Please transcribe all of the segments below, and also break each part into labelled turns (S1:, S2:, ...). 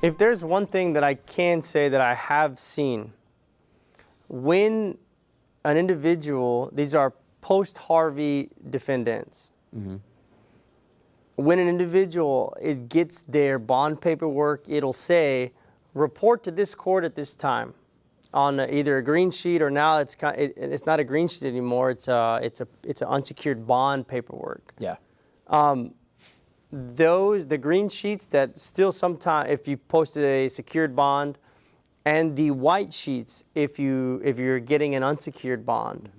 S1: If there's one thing that I can say that I have seen, when an individual, these are post-Harvey defendants, when an individual gets their bond paperwork, it'll say, report to this court at this time on either a green sheet, or now it's not a green sheet anymore. It's an unsecured bond paperwork.
S2: Yeah.
S1: The green sheets that still sometimes, if you posted a secured bond, and the white sheets, if you're getting an unsecured bond,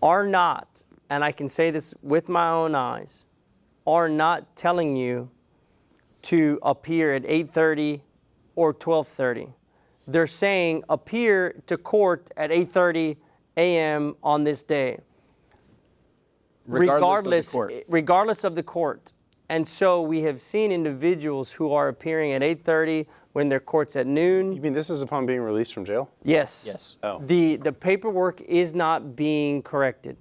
S1: are not, and I can say this with my own eyes, are not telling you to appear at 8:30 or 12:30. They're saying appear to court at 8:30 a.m. on this day, regardless of the court. And so we have seen individuals who are appearing at 8:30 when their court's at noon.
S3: You mean this is upon being released from jail?
S1: Yes.
S2: Yes.
S3: Oh.
S1: The paperwork is not being corrected.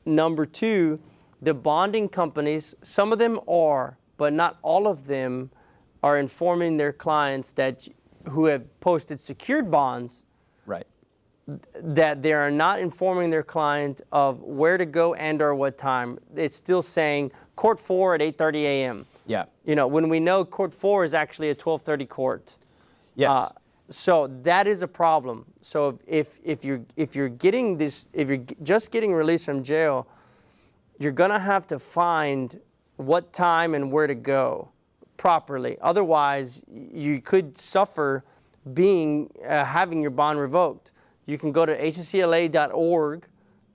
S1: Number two, the bonding companies, some of them are, but not all of them are informing their clients who have posted secured bonds,
S2: Right.
S1: that they are not informing their client of where to go and or what time. It's still saying court 4 at 8:30 a.m.
S2: Yeah.
S1: You know, when we know court 4 is actually a 12:30 court.
S2: Yes.
S1: So that is a problem. So if you're just getting released from jail, you're gonna have to find what time and where to go properly. Otherwise, you could suffer having your bond revoked. You can go to HCCLA.org,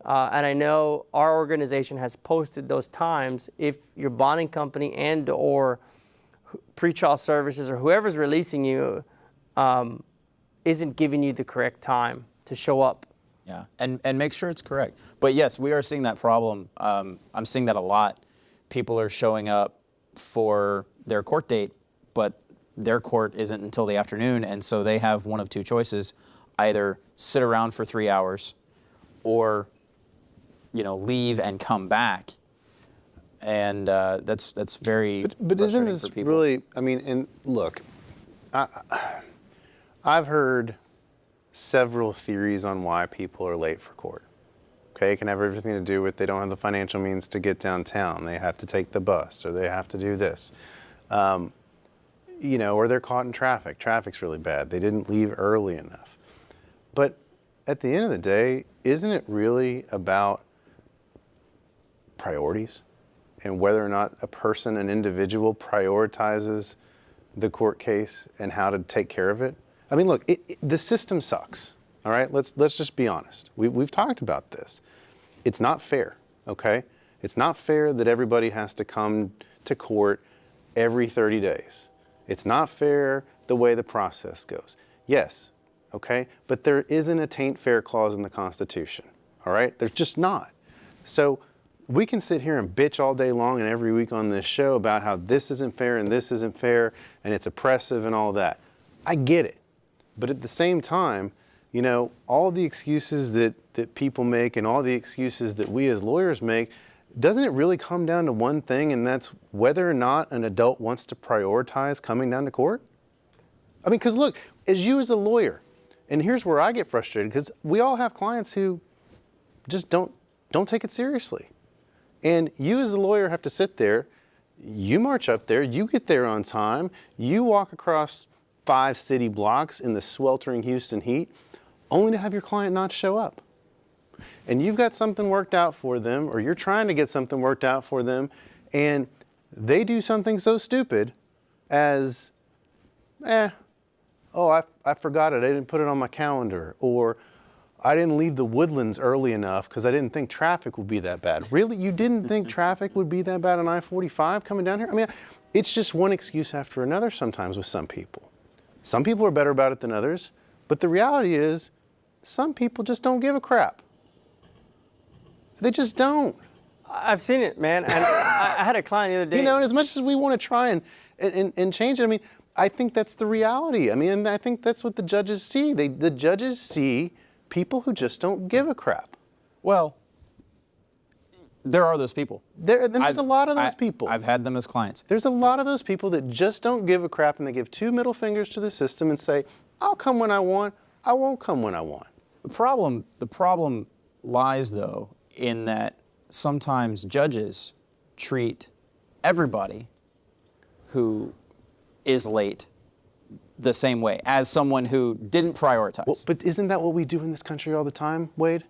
S1: and I know our organization has posted those times if your bonding company and or pretrial services or whoever's releasing you isn't giving you the correct time to show up.
S2: Yeah, and make sure it's correct. But yes, we are seeing that problem. I'm seeing that a lot. People are showing up for their court date, but their court isn't until the afternoon, and so they have one of two choices: either sit around for 3 hours, or leave and come back. And that's very
S3: But isn't
S2: frustrating
S3: this
S2: for people.
S3: really? I mean, and look, I've heard several theories on why people are late for court. Okay, it can have everything to do with they don't have the financial means to get downtown. They have to take the bus, or they have to do this. Or they're caught in traffic. Traffic's really bad. They didn't leave early enough. But at the end of the day, isn't it really about priorities and whether or not an individual prioritizes the court case and how to take care of it? I mean, look, the system sucks. All right, let's just be honest. We've talked about this. It's not fair, okay? It's not fair that everybody has to come to court every 30 days. It's not fair the way the process goes. Yes, okay, but there isn't a taint fair clause in the Constitution, all right? There's just not. So we can sit here and bitch all day long and every week on this show about how this isn't fair and this isn't fair and it's oppressive and all that. I get it. But at the same time, all the excuses that people make and all the excuses that we as lawyers make, doesn't it really come down to one thing, and that's whether or not an adult wants to prioritize coming down to court? I mean, because look, as a lawyer, and here's where I get frustrated, because we all have clients who just don't take it seriously. And you as a lawyer have to sit there, you march up there, you get there on time, you walk across 5 city blocks in the sweltering Houston heat, only to have your client not show up. And you've got something worked out for them, or you're trying to get something worked out for them, and they do something so stupid as, I forgot it, I didn't put it on my calendar, or I didn't leave the Woodlands early enough because I didn't think traffic would be that bad. Really? You didn't think traffic would be that bad on I-45 coming down here? I mean, it's just one excuse after another sometimes with some people. Some people are better about it than others, but the reality is some people just don't give a crap. They just don't.
S1: I've seen it, man. And I had a client the other day.
S3: And as much as we want to try and change it, I mean, I think that's the reality. I mean, and I think that's what the judges see. The judges see people who just don't give a crap.
S2: Well, There are those people.
S3: There's a lot of those people.
S2: I've had them as clients.
S3: There's a lot of those people that just don't give a crap, and they give two middle fingers to the system and say, I'll come when I want, I won't come when I want.
S2: The problem lies, though, in that sometimes judges treat everybody who is late the same way as someone who didn't prioritize.
S3: Well, but isn't that what we do in this country all the time, Wade?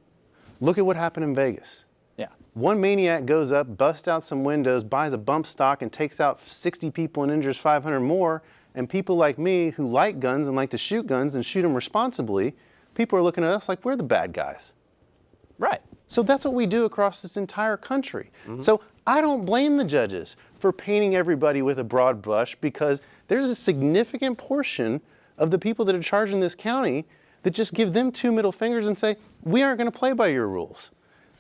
S3: Look at what happened in Vegas.
S2: Yeah.
S3: One maniac goes up, busts out some windows, buys a bump stock, and takes out 60 people and injures 500 more. And people like me who like guns and like to shoot guns and shoot them responsibly, people are looking at us like we're the bad guys.
S2: Right.
S3: So that's what we do across this entire country. So I don't blame the judges for painting everybody with a broad brush, because there's a significant portion of the people that are charged in this county that just give them two middle fingers and say, we aren't going to play by your rules.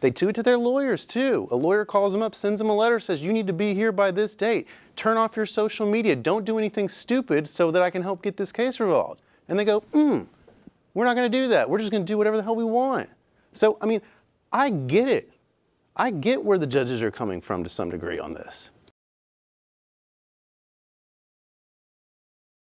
S3: They do it to their lawyers too. A lawyer calls them up, sends them a letter, says, you need to be here by this date. Turn off your social media. Don't do anything stupid so that I can help get this case resolved. And they go, we're not going to do that. We're just going to do whatever the hell we want. So, I mean, I get it. I get where the judges are coming from to some degree on this.